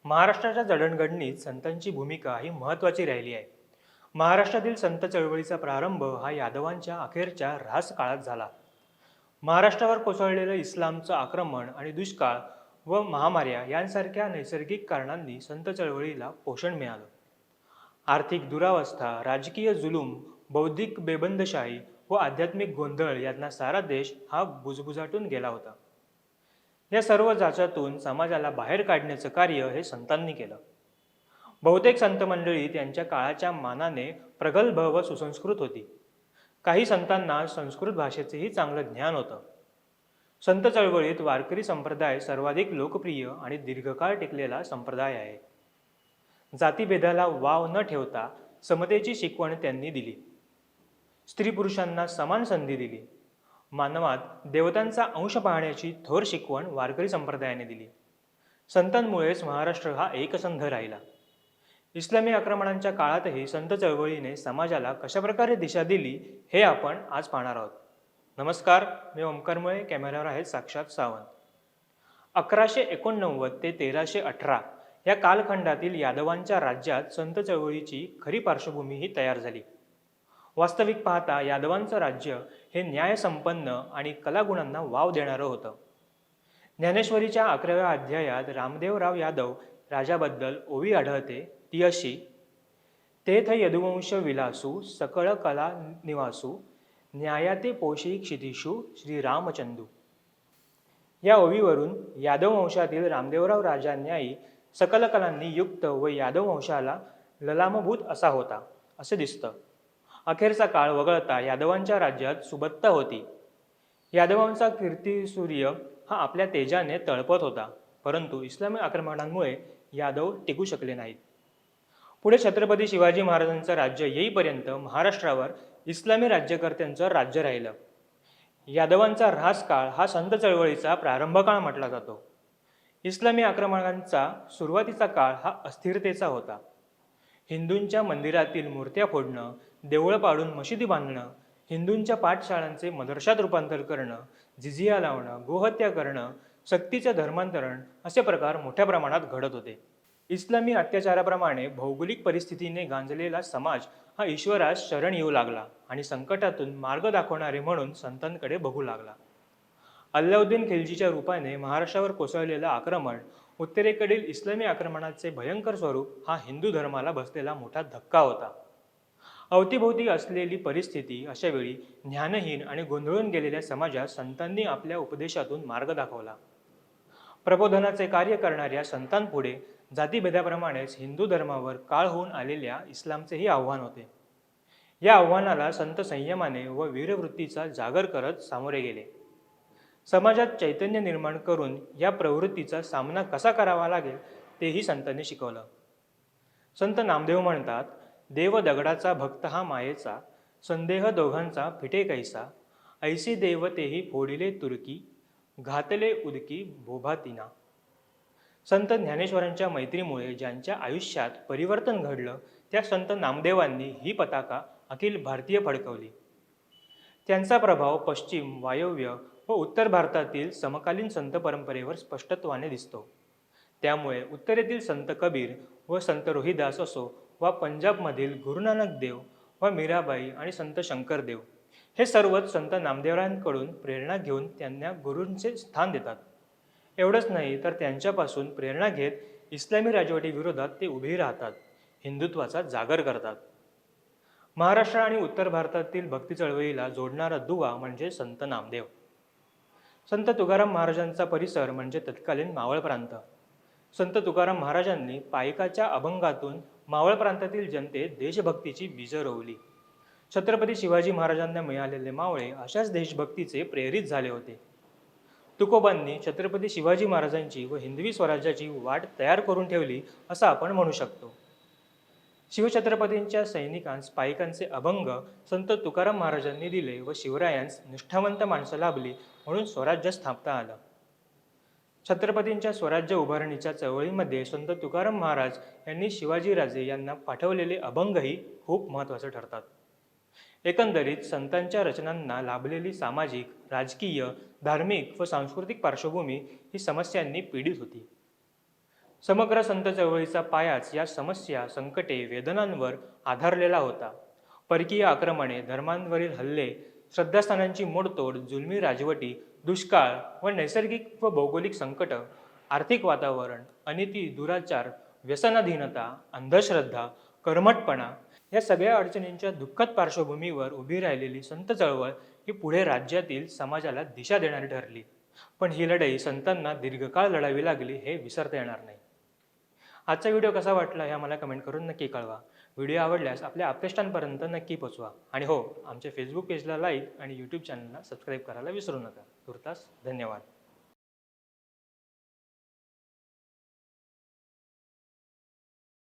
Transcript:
महाराष्ट्राच्या जडणघडणीत संतांची भूमिका ही महत्त्वाची राहिली आहे. महाराष्ट्रातील संत चळवळीचा प्रारंभ हा यादवांच्या अखेरच्या ऱ्हास काळात झाला. महाराष्ट्रावर कोसळलेलं इस्लामचं आक्रमण आणि दुष्काळ व महामार्या यांसारख्या नैसर्गिक कारणांनी संत चळवळीला पोषण मिळालं. आर्थिक दुरावस्था, राजकीय जुलूम, बौद्धिक बेबंदशाही व आध्यात्मिक गोंधळ यांना सारा देश हा बुजबुजाटून गेला होता. या सर्व जाचातून समाजाला बाहेर काढण्याचं कार्य हे संतांनी केलं. बहुतेक संत मंडळी त्यांच्या काळाच्या मानाने प्रगल्भ व सुसंस्कृत होती. काही संतांना संस्कृत भाषेचेही चांगलं ज्ञान होतं. संत चळवळीत वारकरी संप्रदाय सर्वाधिक लोकप्रिय आणि दीर्घकाळ टिकलेला संप्रदाय आहे. जातीभेदाला वाव न ठेवता समतेची शिकवण त्यांनी दिली. स्त्री पुरुषांना समान संधी दिली. मानवात देवतांचा अंश पाहण्याची थोर शिकवण वारकरी संप्रदायाने दिली. संतांमुळेच महाराष्ट्र हा एकसंध राहिला. इस्लामी आक्रमणांच्या काळातही संत चळवळीने समाजाला कशाप्रकारे दिशा दिली हे आपण आज पाहणार आहोत. नमस्कार, मी ओमकार मुळे, कॅमेऱ्यावर आहेत साक्षात सावंत. 1189 ते 1318 या कालखंडातील यादवांच्या राज्यात संत चळवळीची खरी पार्श्वभूमी ही तयार झाली. वास्तविक पाहता यादवांचं राज्य हे न्यायसंपन्न आणि कलागुणांना वाव देणारं होतं. ज्ञानेश्वरीच्या 11व्या अध्यायात रामदेवराव यादव राजाबद्दल ओवी आढळते, ती अशी: तेथ यदुवंश विलासू सकळ कला निवासू न्यायाते पोषी क्षितिषू श्रीरामचंदू. या ओवीवरून यादव वंशातील रामदेवराव राजा न्यायी सकल कलांनी युक्त व यादव वंशाला ललामभूत असा होता असे दिसतं. अखेरचा काळ वगळता यादवांच्या राज्यात सुबत्ता होती. यादवांचा कीर्तिसूर्य हा आपल्या तेजाने तळपत होता, परंतु इस्लामी आक्रमणांमुळे यादव टिकू शकले नाहीत. पुढे छत्रपती शिवाजी महाराजांचं राज्य येईपर्यंत महाराष्ट्रावर इस्लामी राज्यकर्त्यांचं राज्य राहिलं. यादवांचा ऱ्हास काळ हा संत चळवळीचा प्रारंभ काळ म्हटला जातो. इस्लामी आक्रमणांचा सुरुवातीचा काळ हा अस्थिरतेचा होता. हिंदूंच्या मंदिरातील मूर्त्या फोडणं, देवळं पाडून मशिदी बांधणं, हिंदूंच्या पाठशाळांचे मदरशात रूपांतर करणं, जिझिया लावणं, गोहत्या करणं, सक्तीचं धर्मांतरण असे प्रकार मोठ्या प्रमाणात घडत होते. इस्लामी अत्याचाराप्रमाणे भौगोलिक परिस्थितीने गांजलेला समाज हा ईश्वरास शरण येऊ लागला आणि संकटातून मार्ग दाखवणारे म्हणून संतांकडे बघू लागला. अल्लाउद्दीन खिल्जीच्या रूपाने महाराष्ट्रावर कोसळलेलं आक्रमण, उत्तरेकडील इस्लामी आक्रमणाचे भयंकर स्वरूप हा हिंदू धर्माला बसलेला मोठा धक्का होता. अवतीभोवती असलेली परिस्थिती अशावेळी ज्ञानहीन आणि गोंधळून गेलेल्या समाजात संतांनी आपल्या उपदेशातून मार्ग दाखवला. प्रबोधनाचे कार्य करणाऱ्या संतांपुढे जातीभेदाप्रमाणेच हिंदू धर्मावर काळ होऊन आलेल्या इस्लामचेही आव्हान होते. या आव्हानाला संत संयमाने व वीरवृत्तीचा जागर करत सामोरे गेले. समाजात चैतन्य निर्माण करून या प्रवृत्तीचा सामना कसा करावा लागेल तेही संतांनी शिकवलं. संत नामदेव म्हणतात, देव दगडाचा भक्त हा मायेचा, संदेह दोघांचा फिटे कैसा, ऐसी देव तेही फोडिले तुर्की, घातले उदकी भोभातिना. संत ज्ञानेश्वरांच्या मैत्रीमुळे ज्यांच्या आयुष्यात परिवर्तन घडलं त्या संत नामदेवांनी ही पताका अखिल भारतीय फडकवली. त्यांचा प्रभाव पश्चिम, वायव्य व उत्तर भारतातील समकालीन संत परंपरेवर स्पष्टत्वाने दिसतो. त्यामुळे उत्तरेतील संत कबीर व संत रोहिदास असो वा पंजाबमधील गुरुनानक देव व मीराबाई आणि संत शंकरदेव हे सर्वच संत नामदेवरायांकडून प्रेरणा घेऊन त्यांना गुरूंचे स्थान देतात. एवढंच नाही तर त्यांच्यापासून प्रेरणा घेत इस्लामी राजवटीविरोधात ते उभे राहतात, हिंदुत्वाचा जागर करतात. महाराष्ट्र आणि उत्तर भारतातील भक्ती चळवळीला जोडणारा दुवा म्हणजे संत नामदेव. संत तुकाराम महाराजांचा परिसर म्हणजे तत्कालीन मावळ प्रांत. संत तुकाराम महाराजांनी पायकाच्या अभंगातून मावळ प्रांतातील जनतेत देशभक्तीची बीजं रोवली. छत्रपती शिवाजी महाराजांना मिळालेले मावळे अशाच देशभक्तीचे प्रेरित झाले होते. तुकोबांनी छत्रपती शिवाजी महाराजांची व हिंदवी स्वराज्याची वाट तयार करून ठेवली असं आपण म्हणू शकतो. शिवछत्रपतींच्या सैनिकांस पायकांचे अभंग संत तुकाराम महाराजांनी दिले व शिवरायांस निष्ठावंत माणसं लाभली म्हणून स्वराज्य स्थापता आलं. छत्रपतींच्या स्वराज्य उभारणीच्या चळवळीमध्ये संत तुकाराम महाराज यांनी शिवाजीराजे यांना पाठवलेले अभंगही खूप महत्त्वाचे ठरतात. एकंदरीत संतांच्या रचनांना लाभलेली सामाजिक, राजकीय, धार्मिक व सांस्कृतिक पार्श्वभूमी ही समस्यांनी पीडित होती. समग्र संत चळवळीचा पायाच या समस्या, संकटे, वेदनांवर आधारलेला होता. परकीय आक्रमणे, धर्मांवरील हल्ले, श्रद्धास्थानांची मोडतोड, जुलमी राजवटी, दुष्काळ व नैसर्गिक व भौगोलिक संकट, आर्थिक वातावरण, अनिती, दुराचार, व्यसनाधीनता, अंधश्रद्धा, कर्मठपणा या सगळ्या अडचणींच्या दुःखद पार्श्वभूमीवर उभी राहिलेली संत चळवळ ही पुढे राज्यातील समाजाला दिशा देणारी ठरली. पण ही लढाई संतांना दीर्घकाळ लढावी लागली हे विसरता येणार नाही. आजचा व्हिडिओ कसा वाटला हे आम्हाला कमेंट करून नक्की कळवा. व्हिडिओ आवडल्यास आपल्या आप्तेष्टांपर्यंत नक्की पोचवा. आणि हो, आमच्या फेसबुक पेजला लाईक आणि यूट्यूब चॅनलला सबस्क्राईब करायला विसरू नका. तुर्तास धन्यवाद.